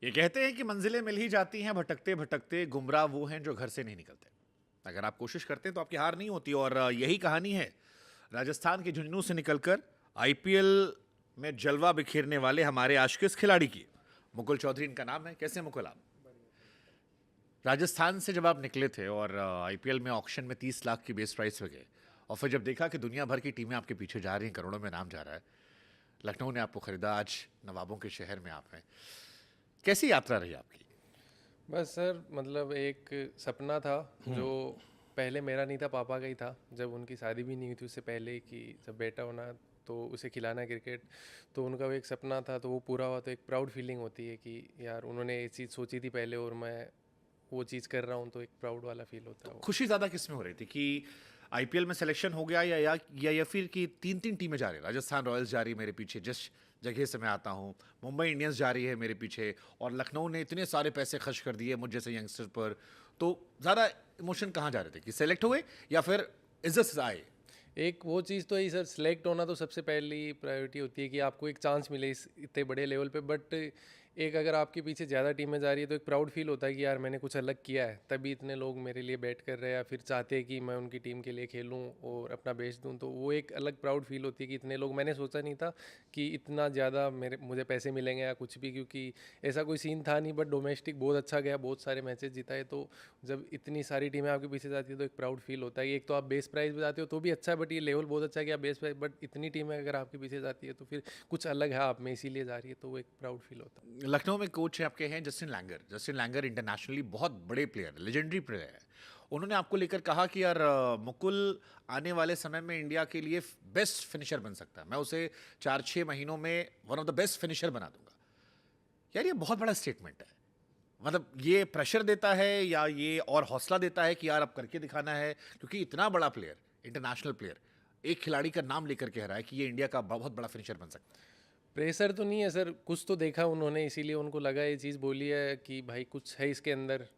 ये कहते हैं कि मंजिलें मिल ही जाती हैं भटकते भटकते, गुमराह वो हैं जो घर से नहीं निकलते। अगर आप कोशिश करते हैं तो आपकी हार नहीं होती, और यही कहानी है राजस्थान के झुंझुनू से निकलकर आईपीएल में जलवा बिखेरने वाले हमारे आशकिस खिलाड़ी की। मुकुल चौधरी इनका नाम है। कैसे हैं मुकुल आप? राजस्थान से जब आप निकले थे और आईपीएल में ऑक्शन में 30 लाख की बेस प्राइस पे गए, और फिर जब देखा कि दुनिया भर की टीमें आपके पीछे जा रही हैं, करोड़ों में नाम जा रहा है, लखनऊ ने आपको खरीदा, आज नवाबों के शहर में आप हैं। कैसी यात्रा रही आपकी? बस सर मतलब एक सपना था जो पहले मेरा नहीं था, पापा का ही था। जब उनकी शादी भी नहीं हुई थी उससे पहले कि जब बेटा होना तो उसे खिलाना है क्रिकेट, तो उनका वो एक सपना था, तो वो पूरा हुआ तो एक प्राउड फीलिंग होती है कि यार उन्होंने ये चीज़ सोची थी पहले और मैं वो चीज़ कर रहा हूँ, तो एक प्राउड वाला फील होता है वो। खुशी ज्यादा किस में हो रही थी कि आईपीएल में सिलेक्शन हो गया, या फिर कि तीन तीन टीमें जा रही है? राजस्थान रॉयल्स जा रही है मेरे पीछे, जिस जगह से मैं आता हूँ, मुंबई इंडियंस जा रही है मेरे पीछे, और लखनऊ ने इतने सारे पैसे खर्च कर दिए मुझ जैसे यंगस्टर पर। तो ज्यादा इमोशन कहाँ जा रहे थे, कि सेलेक्ट हुए या फिर इज्जत से आए? एक वो चीज़ तो है सर, सिलेक्ट होना तो सबसे पहली प्रायोरिटी होती है कि आपको एक चांस मिले इस इतने बड़े लेवल पे। बट एक अगर आपके पीछे ज़्यादा टीमें जा रही है तो एक प्राउड फील होता है कि यार मैंने कुछ अलग किया है, तभी इतने लोग मेरे लिए बैट कर रहे हैं या फिर चाहते हैं कि मैं उनकी टीम के लिए खेलूं और अपना बेच दूं। तो वो एक अलग प्राउड फील होती है कि इतने लोग, मैंने सोचा नहीं था कि इतना ज़्यादा मुझे पैसे मिलेंगे या कुछ भी, क्योंकि ऐसा कोई सीन था नहीं। बट डोमेस्टिक बहुत अच्छा गया, बहुत सारे मैचेस जिताए। तो जब इतनी सारी टीमें आपके पीछे जाती है तो एक प्राउड फील होता है। एक तो आप बेस प्राइस पे जाते हो तो भी अच्छा है, बट ये लेवल बहुत अच्छा है कि आप बेस प्राइस, बट इतनी टीमें अगर आपके पीछे जाती है तो फिर कुछ अलग है आप में, इसीलिए जा रही है, तो वो एक प्राउड फील होता है। लखनऊ में कोच आपके हैं Justin Langer. Justin Langer internationally बहुत बड़े प्लेयर, लेजेंडरी प्लेयर है। उन्होंने आपको लेकर कहा कि यार मुकुल आने वाले समय में इंडिया के लिए बेस्ट फिनिशर बन सकता है, मैं उसे 4-6 महीनों में one of the best finisher बना दूंगा। यार ये बहुत बड़ा स्टेटमेंट है। मतलब ये प्रेशर देता है या ये और हौसला देता है कि यार अब करके दिखाना है, क्योंकि इतना बड़ा प्लेयर, इंटरनेशनल प्लेयर, एक खिलाड़ी का नाम लेकर कह रहा है कि ये इंडिया का बहुत बड़ा फिनिशर बन सकता है। प्रेशर तो नहीं है सर, कुछ तो देखा उन्होंने इसीलिए उनको लगा ये चीज़ बोली है कि भाई कुछ है इसके अंदर,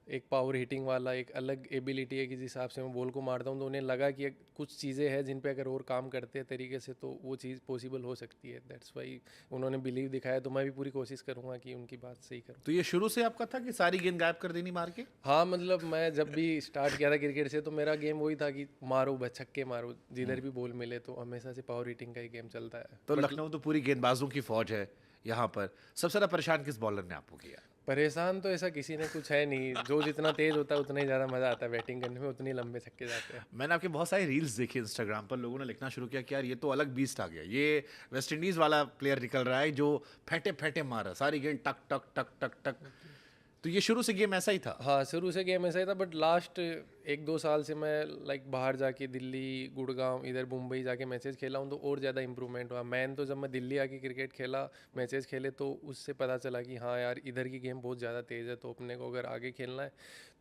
एक पावर हिटिंग वाला एक अलग एबिलिटी है कि जिस हिसाब से मैं बॉल को मारता हूँ। तो उन्हें लगा कि कुछ चीज़ें हैं जिन पे अगर और काम करते हैं तरीके से तो वो चीज़ पॉसिबल हो सकती है। दैट्स वाई उन्होंने बिलीव दिखाया, तो मैं भी पूरी कोशिश करूँगा कि उनकी बात सही करूँ। तो ये शुरू से आपका था कि सारी गेंद गायब कर देनी मार के? हाँ मतलब मैं जब भी स्टार्ट किया था क्रिकेट से तो मेरा गेम वही था कि मारो बस, छक्के मारो, जिधर भी बॉल मिले। तो हमेशा से पावर हिटिंग का ही गेम चलता है। तो बट लखनऊ तो पूरी गेंदबाजों की फौज है। यहाँ पर सबसे ज्यादा परेशान किस बॉलर ने आपको किया? परेशान तो ऐसा किसी ने कुछ है नहीं, जो जितना तेज होता है उतना ही ज़्यादा मज़ा आता है बैटिंग करने में, उतने ही लंबे छक्के जाते हैं। मैंने आपके बहुत सारे रील्स देखे इंस्टाग्राम पर, लोगों ने लिखना शुरू किया कि यार ये तो अलग बीस्ट आ गया, ये वेस्ट इंडीज वाला प्लेयर निकल रहा है जो फेंटे फेंटे मार रहा है, सारी गेंद टक टक टक टक टक। तो ये शुरू से गेम ऐसा ही था? हाँ शुरू से गेम ऐसा ही था, बट लास्ट 1-2 साल से मैं लाइक बाहर जाके दिल्ली, गुड़गांव, इधर मुंबई जाके मैचेस खेला हूँ तो और ज़्यादा इंप्रूवमेंट हुआ। मैन तो जब मैं दिल्ली आके क्रिकेट खेला, मैचेस खेले, तो उससे पता चला कि हाँ यार इधर की गेम बहुत ज़्यादा तेज़ है, तो अपने को अगर आगे खेलना है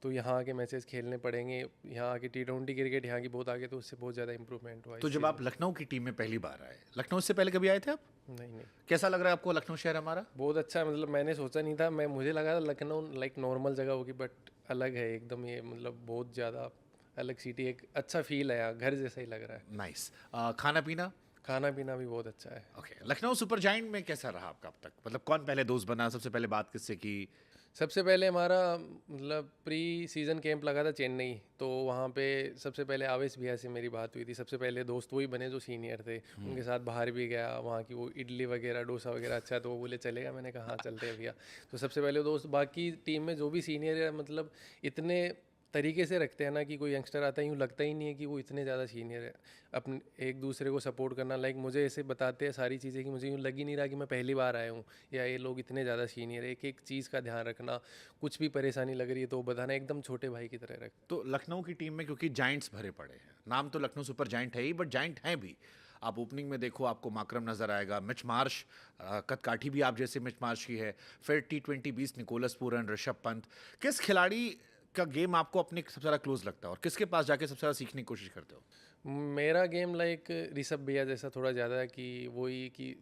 तो यहाँ आके मैचेस खेलने पड़ेंगे। यहाँ आके T20 क्रिकेट यहाँ की बहुत आगे, तो उससे बहुत ज़्यादा इंप्रूवमेंट हुआ तो इस जब चीज़ आप में। लखनऊ की टीम में पहली बार आए, लखनऊ से पहले कभी आए थे आप? नहीं नहीं, कैसा लग रहा है आपको लखनऊ शहर हमारा? बहुत अच्छा है। मतलब मैंने सोचा नहीं था, मैं मुझे लगा था लखनऊ लाइक नॉर्मल जगह होगी, बट अलग है एकदम। ये मतलब बहुत ज़्यादा अलग सिटी, एक अच्छा फील है यहाँ, घर जैसा ही लग रहा है। नाइस। खाना पीना? खाना पीना भी बहुत अच्छा है। ओके। लखनऊ सुपर जायंट में कैसा रहा आपका अब तक? मतलब कौन पहले दोस्त बना, सबसे पहले बात किससे की? सबसे पहले हमारा मतलब प्री सीज़न कैंप लगा था चेन्नई, तो वहाँ पे सबसे पहले आवेश भैया से मेरी बात हुई थी। सबसे पहले दोस्त वही बने जो सीनियर थे, उनके साथ बाहर भी गया। वहाँ की वो इडली वगैरह, डोसा वगैरह अच्छा है, तो वो बोले चलेगा। मैंने कहा हाँ चलते हैं भैया। तो सबसे पहले दोस्त, बाकी टीम में जो भी सीनियर है मतलब इतने तरीके से रखते हैं ना कि कोई यंगस्टर आता है यूँ लगता ही नहीं है कि वो इतने ज़्यादा सीनियर है। अपने एक दूसरे को सपोर्ट करना, लाइक मुझे ऐसे बताते हैं सारी चीज़ें कि मुझे यूँ लग ही नहीं रहा कि मैं पहली बार आया हूँ या ये लोग इतने ज़्यादा सीनियर है। एक एक चीज़ का ध्यान रखना, कुछ भी परेशानी लग रही है तो वो बताना, एकदम छोटे भाई की तरह रख। तो लखनऊ की टीम में क्योंकि जायंट्स भरे पड़े हैं, नाम तो लखनऊ सुपर जायंट है ही, बट जायंट हैं भी। आप ओपनिंग में देखो, आपको माकरम नजर आएगा, मिच मार्श, कदकाठी भी आप जैसे मिच मार्श की है, फिर T20 20 Nicholas Pooran, Rishabh Pant. किस खिलाड़ी का गेम आपको अपने सबसे ज़्यादा क्लोज लगता है, और किसके पास जाके सबसे ज़्यादा सीखने की कोशिश करते हो? मेरा गेम लाइक ऋषभ भैया जैसा थोड़ा ज़्यादा है, कि वही कि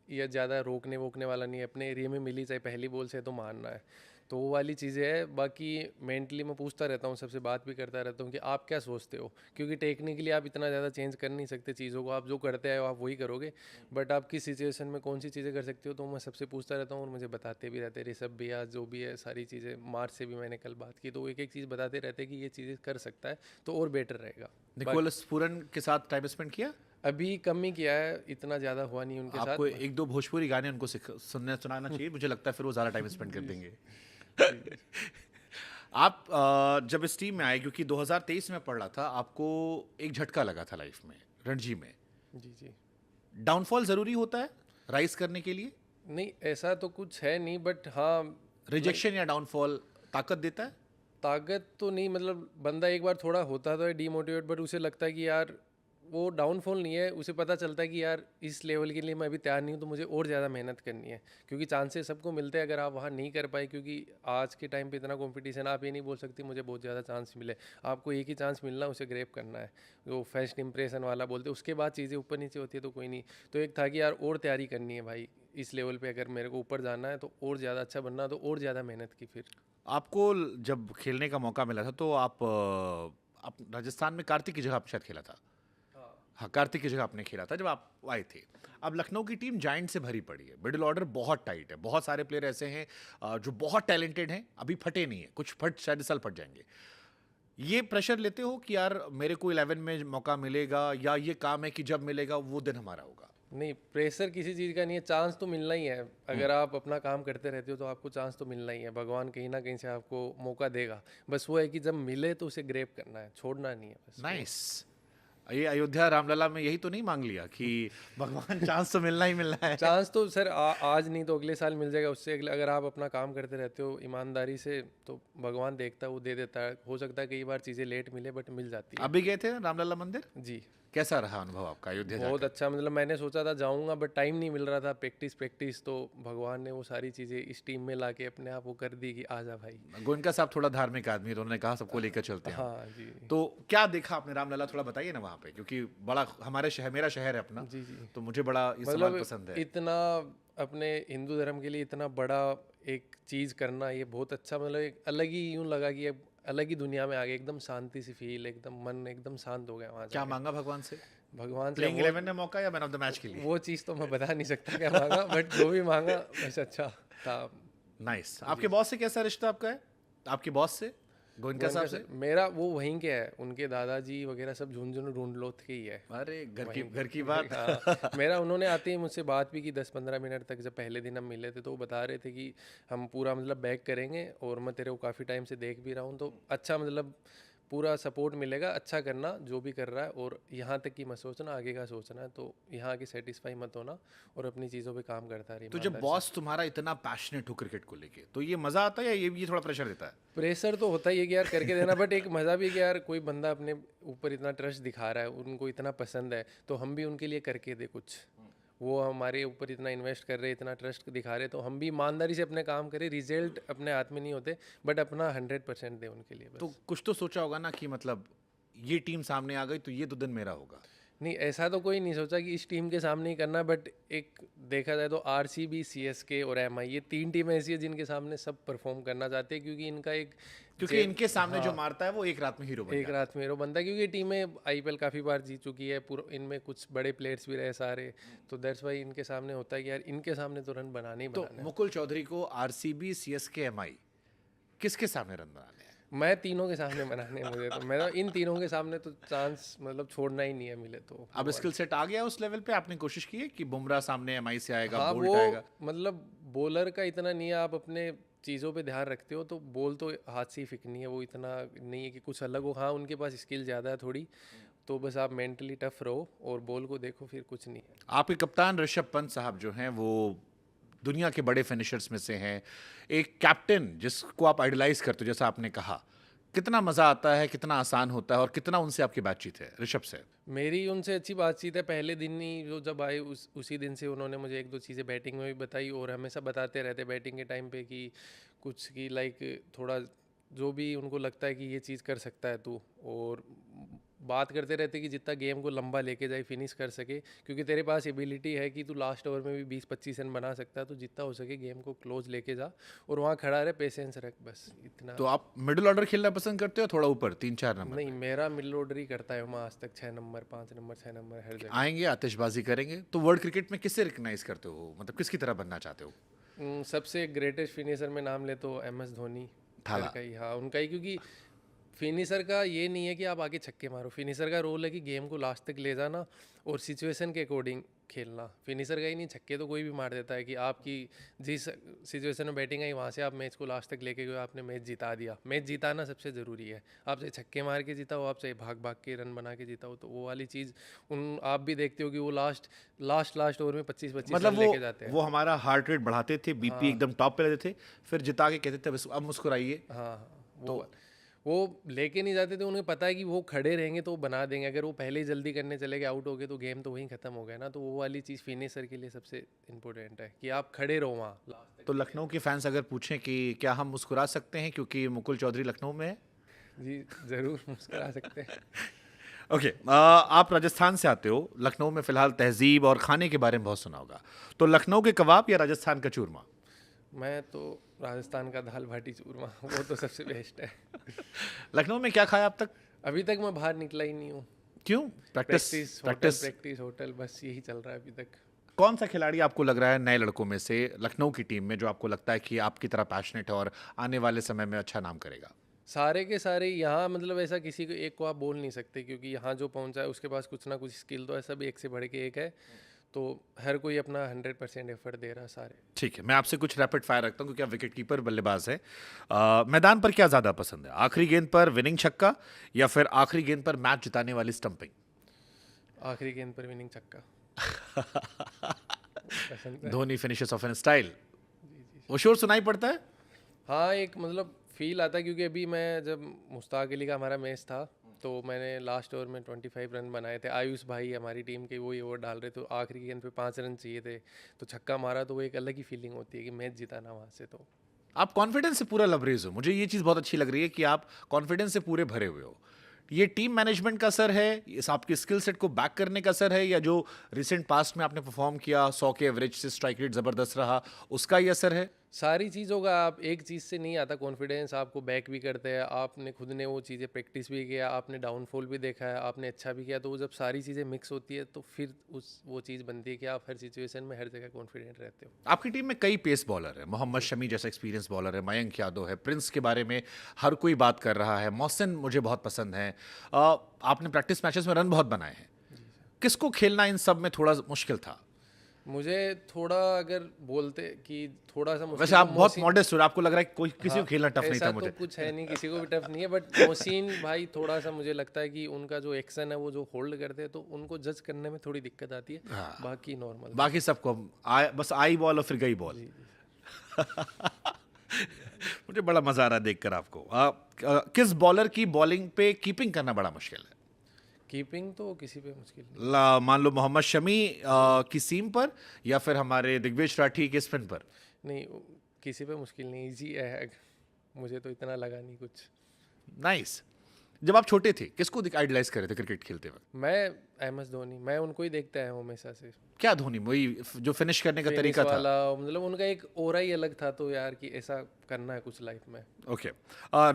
या ज़्यादा रोकने वोकने वाला नहीं है, अपने एरिया में मिली चाहे पहली बॉल से तो मारना है, तो वो वाली चीज़ें है। बाकी मेंटली मैं पूछता रहता हूँ, सबसे बात भी करता रहता हूँ कि आप क्या सोचते हो, क्योंकि टेक्निकली आप इतना ज़्यादा चेंज कर नहीं सकते चीज़ों को, आप जो करते आए हो आप वही करोगे, बट आप किस सिचुएशन में कौन सी चीज़ें कर सकते हो, तो मैं सबसे पूछता रहता हूँ और मुझे बताते भी रहते हैं। ऋषभ भी आज जो भी है सारी चीज़ें, मार्च से भी मैंने कल बात की, तो वो एक एक चीज़ बताते रहते हैं कि ये चीज़ें कर सकता है तो और बेटर रहेगा। निकोलस पूरन के साथ टाइम स्पेंड किया? अभी कम ही किया है, इतना ज़्यादा हुआ नहीं उनके आपको साथ। एक दो भोजपुरी गाने उनको सुनाना चाहिए, मुझे लगता है फिर वो ज़्यादा टाइम स्पेंड कर देंगे। आप जब इस टीम में आए, क्योंकि 2023 में पढ़ रहा था, आपको एक झटका लगा था लाइफ में, रणजी में। जी जी। डाउनफॉल ज़रूरी होता है राइज करने के लिए? नहीं ऐसा तो कुछ है नहीं, बट हाँ रिजेक्शन या डाउनफॉल ताकत देता है? ताकत तो नहीं, मतलब बंदा एक बार थोड़ा होता तो है डीमोटिवेट, बट उसे लगता है कि यार वो डाउनफॉल नहीं है, उसे पता चलता है कि यार इस लेवल के लिए मैं अभी तैयार नहीं हूँ, तो मुझे और ज़्यादा मेहनत करनी है, क्योंकि चांसेस सबको मिलते हैं। अगर आप वहाँ नहीं कर पाए, क्योंकि आज के टाइम पे इतना कंपटीशन, आप ये नहीं बोल सकते मुझे बहुत ज़्यादा चांस मिले, आपको एक ही चांस मिलना है, उसे ग्रैब करना है, जो फर्स्ट इंप्रेशन वाला बोलते हैं, उसके बाद चीज़ें ऊपर नीचे होती है तो कोई नहीं। तो एक था कि यार और तैयारी करनी है भाई, इस लेवल पे अगर मेरे को ऊपर जाना है तो और ज़्यादा अच्छा बनना है, तो और ज़्यादा मेहनत की फिर। आपको जब खेलने का मौका मिला था तो आप राजस्थान में कार्तिक की जगह आप शायद खेला था। हाँ, कार्तिक की जगह आपने खेला था जब आप आए थे। अब लखनऊ की टीम जाइंट से भरी पड़ी है, मिडिल ऑर्डर बहुत टाइट है, बहुत सारे प्लेयर ऐसे हैं जो बहुत टैलेंटेड हैं, अभी फटे नहीं है, कुछ फट शायद इस साल फट जाएंगे। ये प्रेशर लेते हो कि यार मेरे को 11 में मौका मिलेगा, या ये काम है कि जब मिलेगा वो दिन हमारा होगा? नहीं, प्रेशर किसी चीज़ का नहीं है, चांस तो मिलना ही है। अगर आप अपना काम करते रहते हो तो आपको चांस तो मिलना ही है, भगवान कहीं ना कहीं से आपको मौका देगा। बस वो है कि जब मिले तो उसे ग्रैब करना है, छोड़ना नहीं है बस। नाइस। ये अयोध्या रामलला में यही तो नहीं मांग लिया कि भगवान चांस तो मिलना ही मिलना है? चांस तो सर आज नहीं तो अगले साल मिल जाएगा, उससे अगले अगर आप अपना काम करते रहते हो ईमानदारी से तो भगवान देखता है, वो दे देता है। हो सकता है कई बार चीज़ें लेट मिले बट मिल जाती है। अभी गए थे रामलला मंदिर? जी। कैसा रहा अनुभव आपका अयोध्या बहुत जाकर? अच्छा, मतलब मैंने सोचा था जाऊंगा बट टाइम नहीं मिल रहा था, प्रैक्टिस तो भगवान ने वो सारी चीज़ें इस टीम में लाके अपने आप वो कर दी कि आजा भाई। गोयनका साहब थोड़ा धार्मिक आदमी है, तो उन्होंने कहा सबको लेकर चलते हैं हम। हाँ जी। तो क्या देखा आपने रामलला, थोड़ा बताइए ना वहाँ पे, क्योंकि बड़ा हमारे शहर, मेरा शहर है अपना, जी जी। तो मुझे बड़ा ये सवाल मतलब पसंद है। इतना अपने हिंदू धर्म के लिए इतना बड़ा एक चीज़ करना, ये बहुत अच्छा, मतलब एक अलग ही यूं लगा कि अब अलग ही दुनिया में आ गए, एकदम शांति सी फील, एकदम मन एकदम शांत हो गया वहाँ क्या जाके। मांगा भगवान से? भगवान से प्लेइंग 11 में मौका या मैन ऑफ द मैच के लिए? वो चीज़ तो मैं बता नहीं सकता क्या मांगा, बट जो भी मांगा बस अच्छा था। नाइस। आपके बॉस से कैसा रिश्ता आपका है? आपके बॉस से, गोयनका साहब से? मेरा वो वहीं के है, उनके दादाजी वगैरह सब झुंझुनू ढूंढलोथ के ही है। अरे वहीं घर की बात। हाँ, मेरा उन्होंने आते ही मुझसे बात भी की 10-15 मिनट तक, जब पहले दिन हम मिले थे तो वो बता रहे थे कि हम पूरा मतलब बैक करेंगे और मैं तेरे को काफ़ी टाइम से देख भी रहा हूँ, तो अच्छा मतलब पूरा सपोर्ट मिलेगा, अच्छा करना जो भी कर रहा है, और यहाँ तक कि मत सोचना, आगे का सोचना है, तो यहाँ आके सेटिस्फाई मत होना और अपनी चीज़ों पे काम करता रही। तो जब बॉस तुम्हारा इतना पैशनेट हो क्रिकेट को लेके, तो ये मजा आता है या ये थोड़ा प्रेशर देता है? प्रेशर तो होता ही है कि यार करके देना, बट एक मज़ा भी है कि यार कोई बंदा अपने ऊपर इतना ट्रस्ट दिखा रहा है, उनको इतना पसंद है, तो हम भी उनके लिए करके दे कुछ। वो हमारे ऊपर इतना इन्वेस्ट कर रहे, इतना ट्रस्ट दिखा रहे, तो हम भी ईमानदारी से अपने काम करें। रिजल्ट अपने हाथ में नहीं होते, बट अपना 100% दें उनके लिए बस। तो कुछ तो सोचा होगा ना कि मतलब ये टीम सामने आ गई तो ये तो दिन मेरा होगा। नहीं ऐसा तो कोई नहीं सोचा कि इस टीम के सामने ही करना, बट एक देखा जाए तो आरसीबी, सीएसके और एमआई, ये 3 टीमें ऐसी है जिनके सामने सब परफॉर्म करना चाहते हैं, क्योंकि इनका एक क्योंकि इनके सामने जो मारता है वो एक रात में हीरो बन एक जाता है। रात में हीरो बनता है, क्योंकि ये टीमें आईपीएल काफ़ी बार जीत चुकी है, पूरा इनमें कुछ बड़े प्लेयर्स भी रहे सारे, तो दैट्स वाई इनके सामने होता है कि यार इनके सामने तो रन बनाने ही तो बनाने हैं। मुकुल चौधरी को आरसीबी, सीएसके, एमआई किसके सामने रन बनाने हैं? मैं तीनों के सामने बनाने हैं मुझे, तो मैं तो इन तीनों के सामने तो चांस मतलब छोड़ना ही नहीं है मिले तो। अब स्किल सेट आ गया उस लेवल पे? आपने कोशिश की है कि बुमराह सामने एमआई से आएगा, हाँ बोल्ट वो आएगा? मतलब बॉलर का इतना नहीं है, आप अपने चीज़ों पे ध्यान रखते हो तो बॉल तो हाथ से ही फेंकनी है, वो इतना नहीं है कि कुछ अलग हो। हाँ उनके पास स्किल ज़्यादा है थोड़ी, तो बस आप मेंटली टफ रहो और बॉल को देखो, फिर कुछ नहीं है। आपके कप्तान ऋषभ पंत साहब जो हैं वो दुनिया के बड़े फिनिशर्स में से हैं, एक कैप्टन जिसको आप आइडलाइज करते हो, जैसा आपने कहा, कितना मजा आता है, कितना आसान होता है, और कितना उनसे आपकी बातचीत है ऋषभ से? मेरी उनसे अच्छी बातचीत है, पहले दिन ही जो जब आए उसी दिन से उन्होंने मुझे एक दो चीज़ें बैटिंग में भी बताई, और हमेशा बताते रहते बैटिंग के टाइम पे कि कुछ की लाइक थोड़ा जो भी उनको लगता है कि ये चीज़ कर सकता है तू, और बात करते रहते कि जितना गेम को लंबा लेके जाए, फिनिश कर सके, क्योंकि तेरे पास एबिलिटी है कि तू लास्ट ओवर में भी 20-25 रन बना सकता है, तो जितना हो सके गेम को क्लोज लेके जा और वहाँ खड़ा रहे, पेशेंस रख, बस इतना। तो आप मिडिल ऑर्डर खेलना पसंद करते हो थोड़ा ऊपर 3-4 नंबर नहीं, में? मेरा मिडल ऑर्डर ही करता है वहाँ आज तक, 6 नंबर 5 नंबर 6 नंबर हर जगह। आएंगे आतिशबाजी करेंगे तो वर्ल्ड क्रिकेट में किससे रिकग्नाइज करते हो, मतलब किसकी तरह बनना चाहते हो? सबसे ग्रेटेस्ट फिनिशर में नाम ले तो MS धोनी थाला। का ही, हाँ उनका ही, क्योंकि फिनिशर का ये नहीं है कि आप आगे छक्के मारो, फिनिशर का रोल है कि गेम को लास्ट तक ले जाना और सिचुएशन के अकॉर्डिंग खेलना। फिनिशर का ही नहीं, छक्के तो कोई भी मार देता है कि आपकी जिस सिचुएशन में बैटिंग आई वहाँ से आप मैच को लास्ट तक लेके गए, आपने मैच जिता दिया। मैच जिताना सबसे ज़रूरी है, आप चाहे छक्के मार के जिताओ, आप चाहे भाग भाग के रन बना के जिताओ, तो वो वाली चीज़ आप भी देखते हो कि वो लास्ट ओवर में 25-25 मतलब रन लेके जाते हैं। वो हमारा हार्ट रेट बढ़ाते थे, बीपी एकदम टॉप पे रहते थे, फिर जिता के कहते थे बस अब मुस्कुराइए। हाँ, वो लेके नहीं जाते थे, उन्हें पता है कि वो खड़े रहेंगे तो वो बना देंगे, अगर वो पहले ही जल्दी करने चले गए, आउट हो गए, तो गेम तो वहीं खत्म हो गया ना। तो वो वाली चीज़ फिनिशर के लिए सबसे इम्पोर्टेंट है कि आप खड़े रहो वहाँ लास्ट तो लखनऊ के फैंस अगर पूछें कि क्या हम मुस्कुरा सकते हैं क्योंकि मुकुल चौधरी लखनऊ में है? तक। जी ज़रूर मुस्कुरा सकते हैं। ओके, आप राजस्थान से आते हो, लखनऊ में फिलहाल तहजीब और खाने के बारे में बहुत सुना होगा, तो लखनऊ के कबाब या राजस्थान का चूरमा? मैं तो राजस्थान का दाल बाटी चूरमा, वो तो सबसे बेस्ट है। लखनऊ में क्या खाया अब तक? अभी तक मैं बाहर निकला ही नहीं हूँ। क्यों? Practice practice. प्रैक्टिस होटल, बस यही चल रहा है अभी तक। कौन सा खिलाड़ी आपको लग रहा है नए लड़कों में से लखनऊ की टीम में जो आपको लगता है कि आपकी तरह पैशनेट है और आने वाले समय में अच्छा नाम करेगा? सारे के सारे यहाँ, मतलब ऐसा किसी को एक को आप बोल नहीं सकते, क्योंकि यहाँ जो पहुँचा है उसके पास कुछ ना कुछ स्किल तो है, सब एक से बढ़ के एक है, तो हर कोई अपना 100% एफर्ट दे रहा है सारे। ठीक है, मैं आपसे कुछ रैपिड फायर रखता हूँ क्योंकि आप विकेट कीपर बल्लेबाज है। मैदान पर क्या ज़्यादा पसंद है, आखिरी गेंद पर विनिंग छक्का या फिर आखिरी गेंद पर मैच जिताने वाली स्टंपिंग? आखिरी गेंद पर विनिंग छक्का पसंद है। Dhoni finishes off in style, वो शोर सुनाई पड़ता है? हाँ, एक मतलब फील आता है, क्योंकि अभी मैं जब मुश्ताक अली का हमारा मैच था, तो मैंने लास्ट ओवर में 25 रन बनाए थे। आयुष भाई हमारी टीम के वही ओवर डाल रहे, तो आखिरी गेंद पे 5 रन चाहिए थे, तो छक्का मारा, तो वो एक अलग ही फीलिंग होती है कि मैच जिताना वहाँ से। तो आप कॉन्फिडेंस से पूरा लबरेज हो, मुझे ये चीज़ बहुत अच्छी लग रही है कि आप कॉन्फिडेंस से पूरे भरे हुए हो। ये टीम मैनेजमेंट का असर है, इस आपके स्किल सेट को बैक करने का असर है, या जो रिसेंट पास्ट में आपने परफॉर्म किया 100 के एवरेज से स्ट्राइक रेट ज़बरदस्त रहा, उसका ही असर है? सारी चीज़ों का, आप एक चीज़ से नहीं आता कॉन्फिडेंस, आपको बैक भी करते हैं, आपने खुद ने वो चीज़ें प्रैक्टिस भी किया, आपने डाउनफॉल भी देखा है, आपने अच्छा भी किया, तो वो जब सारी चीज़ें मिक्स होती है तो फिर वो चीज़ बनती है कि आप हर सिचुएशन में हर जगह कॉन्फिडेंट रहते हो। आपकी टीम में कई पेस बॉलर है, मोहम्मद शमी जैसा एक्सपीरियंस बॉलर है, मयंक यादव है, प्रिंस के बारे में हर कोई बात कर रहा है, मोहसिन मुझे बहुत पसंद है। आपने प्रैक्टिस मैचेस में रन बहुत बनाए हैं, किसको खेलना इन सब में थोड़ा मुश्किल था? मुझे थोड़ा, अगर बोलते कि थोड़ा सा मुश्किल, वैसे आप तो बहुत मोहसिन, मॉडेस्ट हो, आपको लग रहा है कि कोई किसी को खेलना टफ नहीं ऐसा था तो मुझे। कुछ है नहीं, किसी को भी टफ नहीं है, बट मोहसिन भाई थोड़ा सा मुझे लगता है कि उनका जो एक्शन है, वो जो होल्ड करते हैं, तो उनको जज करने में थोड़ी दिक्कत आती है। हाँ। बाकी नॉर्मल। बाकी सबको बस आई बॉल और फिर गई बॉल। मुझे बड़ा मजा आ रहा है देखकर आपको। किस बॉलर की बॉलिंग पे कीपिंग करना बड़ा मुश्किल है? कीपिंग तो किसी पे मुश्किल नहीं। मान लो मोहम्मद शमी की सीम पर या फिर हमारे दिग्विजय राठी के स्पिन पर? नहीं, किसी पे मुश्किल नहीं, इजी है, मुझे तो इतना लगा नहीं कुछ। नाइस। जब आप छोटे थे किसको आइडलाइज कर रहे थे क्रिकेट खेलते वक्त? मैं MS धोनी, मैं उनको ही देखता है हमेशा से। क्या धोनी, वही जो फिनिश करने का फिनिश तरीका था? वाला, मतलब उनका एक ओरा ही अलग था, तो यार कि ऐसा करना है कुछ लाइफ में। ओके।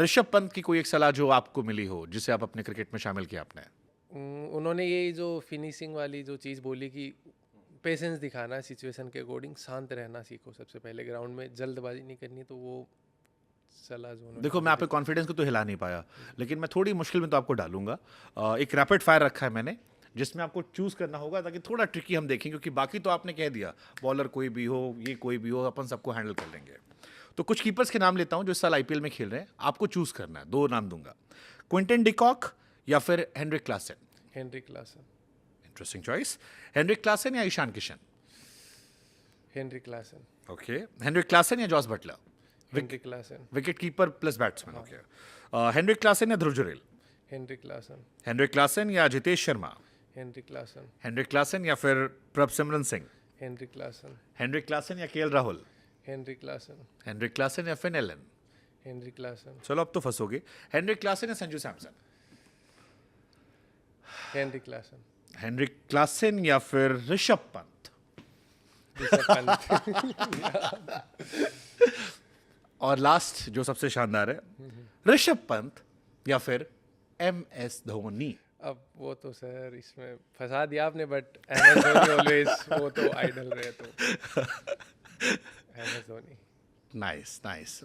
ऋषभ पंत की कोई एक सलाह जो आपको मिली हो जिसे आप अपने क्रिकेट में शामिल किया आपने? उन्होंने यही जो फिनिशिंग वाली जो चीज़ बोली कि पेशेंस दिखाना है, सिचुएशन के अकॉर्डिंग शांत रहना सीखो सबसे पहले, ग्राउंड में जल्दबाजी नहीं करनी, तो वो सलाह जो उन्होंने देखो, मैं आपके कॉन्फिडेंस को तो हिला नहीं पाया, लेकिन मैं थोड़ी मुश्किल में तो आपको डालूंगा। एक रैपिड फायर रखा है मैंने जिसमें आपको चूज करना होगा, ताकि थोड़ा ट्रिकी हम देखें, क्योंकि बाकी तो आपने कह दिया बॉलर कोई भी हो, ये कोई भी हो, अपन सबको हैंडल कर लेंगे। तो कुछ कीपर्स के नाम लेता हूं जो इस साल IPL में खेल रहे हैं, आपको चूज करना है, 2 नाम दूंगा, क्विंटन डिकॉक या फिर Heinrich Klaasen? Heinrich Klaasen. Interesting choice. Heinrich Klaasen या Ishan Kishan? Heinrich Klaasen. Okay. Heinrich Klaasen या Jos Buttler? Heinrich Klaasen. Wicket keeper plus batsman. Okay. Heinrich Klaasen या Dhruv Jurel? Heinrich Klaasen. Heinrich Klaasen या Jitesh Sharma? Heinrich Klaasen. Heinrich Klaasen या फिर Prabhsimran Singh? Heinrich Klaasen. Heinrich Klaasen या KL Rahul? Heinrich Klaasen. Heinrich Klaasen या Finn Allen? Heinrich Klaasen. चलो अब तो फंसोगे। Heinrich Klaasen या Sanju Samson? Heinrich Klaasen. Heinrich Klaasen या फिर ऋषभ पंत? ऋषभ पंत। और लास्ट जो सबसे शानदार है, ऋषभ पंत या फिर MS धोनी? अब वो तो सर इसमें फंसा दिया आपने, बट MS धोनी ऑलवेज, वो तो आइडल रहे तो MS धोनी। Nice nice.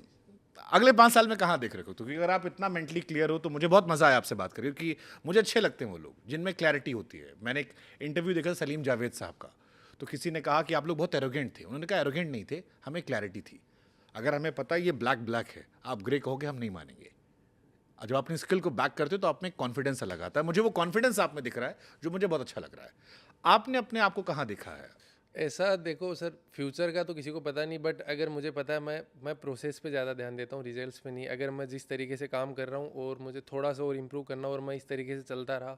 अगले 5 साल में कहाँ देख रहे हो? क्योंकि अगर आप इतना मेंटली क्लियर हो तो मुझे बहुत मजा आया आपसे बात करके, क्योंकि मुझे अच्छे लगते हैं वो लोग जिनमें क्लैरिटी होती है। मैंने एक इंटरव्यू देखा था सलीम जावेद साहब का, तो किसी ने कहा कि आप लोग बहुत एरोगेंट थे। उन्होंने कहा एरोगेंट नहीं थे, हमें क्लैरिटी थी। अगर हमें पता है ये ब्लैक ब्लैक है, आप ग्रे कहोगे, हम नहीं मानेंगे। जब अपनी स्किल को बैक करते हो तो आप में कॉन्फिडेंस अलग आता है। मुझे वो कॉन्फिडेंस आप में दिख रहा है जो मुझे बहुत अच्छा लग रहा है। आपने अपने आप को कहाँ देखा है? ऐसा देखो सर, फ्यूचर का तो किसी को पता नहीं, बट अगर मुझे पता है, मैं प्रोसेस पे ज़्यादा ध्यान देता हूँ, रिजल्ट्स पे नहीं। अगर मैं जिस तरीके से काम कर रहा हूँ और मुझे थोड़ा सा और इम्प्रूव करना, और मैं इस तरीके से चलता रहा,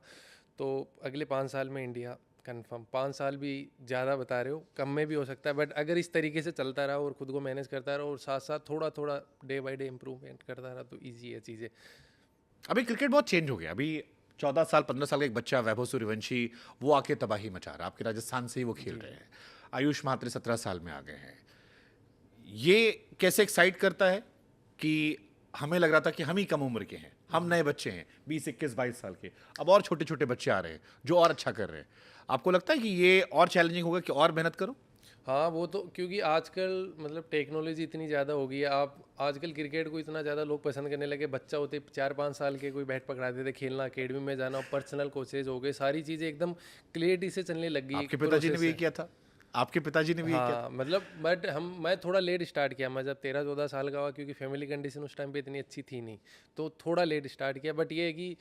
तो अगले 5 साल में इंडिया कंफर्म। 5 साल भी ज़्यादा बता रहे हो, कम में भी हो सकता है, बट अगर इस तरीके से चलता रहा और खुद को मैनेज करता रहा और साथ साथ थोड़ा थोड़ा डे बाई डे इम्प्रूवमेंट करता रहा, तो ईजी है चीज़ें। अभी क्रिकेट बहुत चेंज हो गया। अभी 14 साल 15 साल का एक बच्चा वैभव सूर्यवंशी, वो आके तबाही मचा रहा है। आपके राजस्थान से ही वो खेल रहे हैं। आयुष महात्रे 17 साल में आ गए हैं। ये कैसे एक्साइट करता है कि हमें लग रहा था कि हम ही कम उम्र के हैं, हम नए बच्चे हैं, 20 21 22 साल के, अब और छोटे छोटे बच्चे आ रहे हैं जो और अच्छा कर रहे हैं। आपको लगता है कि ये और चैलेंजिंग होगा कि और मेहनत करो? हाँ, वो तो क्योंकि आजकल मतलब टेक्नोलॉजी इतनी ज़्यादा हो गई है। आप आजकल क्रिकेट को इतना ज़्यादा लोग पसंद करने लगे। बच्चा होते 4-5 साल के कोई बैट पकड़ाते थे, खेलना, अकेडमी में जाना, पर्सनल कोचेज हो गए, सारी चीज़ें एकदम क्लियरिटी से चलने लगी। आपके पिताजी ने भी ये किया था? आपके पिताजी ने भी ये किया था? हाँ, मतलब बट मैं थोड़ा लेट स्टार्ट किया। मैं जब 13-14 साल का हुआ, क्योंकि फैमिली कंडीशन उस टाइम पे इतनी अच्छी थी नहीं, तो थोड़ा लेट स्टार्ट किया। बट ये है कि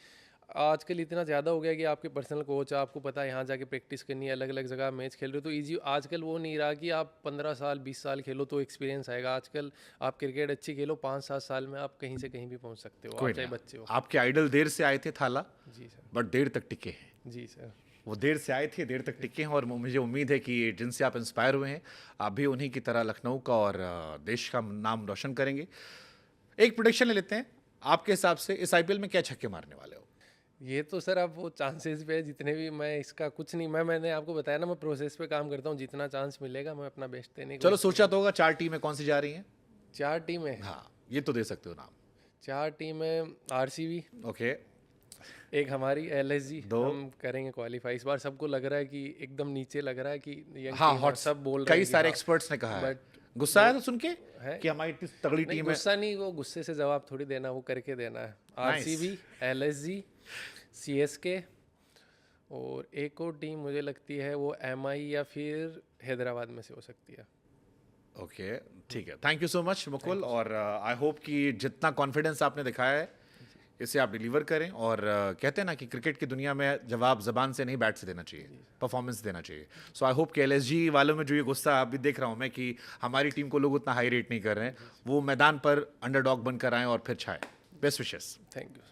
आजकल इतना ज़्यादा हो गया कि आपके पर्सनल कोच, आपको पता है यहाँ जाके प्रैक्टिस करनी है, अलग अलग जगह मैच खेल रहे हो, तो ईजी। आजकल वो नहीं रहा कि आप 15 साल 20 साल खेलो तो एक्सपीरियंस आएगा। आजकल आप क्रिकेट अच्छी खेलो, 5-7 साल में आप कहीं से कहीं भी पहुँच सकते हो, कोई आप चाहे नहीं। बच्चे हो। आपके आइडल देर से आए थे थाला, जी सर। बट देर तक टिके हैं। जी सर। वो देर से आए थे, देर तक टिके हैं, और मुझे उम्मीद है कि जिनसे आप इंस्पायर हुए हैं, आप भी उन्हीं की तरह लखनऊ का और देश का नाम रोशन करेंगे। एक प्रोडिक्शन ले लेते हैं, आपके हिसाब से इस IPL में क्या छक्के मारने वाले हो? ये तो सर अब वो चांसेस पे है, जितने भी, मैं इसका कुछ नहीं, मैंने आपको बताया ना, मैं प्रोसेस पे काम करता हूँ। जितना चांस मिलेगा मैं अपना बेस्ट देने की चलो, कोशिश सोचा तो होगा 4 टीमें कौन सी जा रही हैं? करूँगा। 4 टीमें। हाँ, ये तो दे सकते हो नाम। 4 टीमें, RCB, ओके। एक हमारी LSG। 2। हम करेंगे क्वालिफाई इस बार। सबको लग रहा है कि एकदम नीचे लग रहा है कि young हाँ, team है, हॉट सब बोल रहे कई हैं कि सारे हाँ, एक्सपर्ट्स ने कहा है। but गुस्सा आया था सुन के है। कि हमारी इतनी तगड़ी नहीं, टीम है? गुस्सा नहीं, वो गुस्से से जवाब थोड़ी देना, वो करके देना है। Nice. RCB, LSG, CSK, और एक और टीम मुझे लगती है वो MI या फिर हैदराबाद में से हो सकती है। ओके, ठीक है। Thank you so much Mukul, और आई होप कि जितना कॉन्फिडेंस आपने दिखाया है इसे आप डिलीवर करें। और कहते हैं ना कि क्रिकेट की दुनिया में जवाब जबान से नहीं, बैट से देना चाहिए, परफॉर्मेंस देना चाहिए। सो आई होप कि LSG वालों में जो ये गुस्सा अभी देख रहा हूँ मैं कि हमारी टीम को लोग उतना हाई रेट नहीं कर रहे हैं, वो मैदान पर अंडरडॉग बनकर आएँ और फिर छाए। Best wishes. Thank you.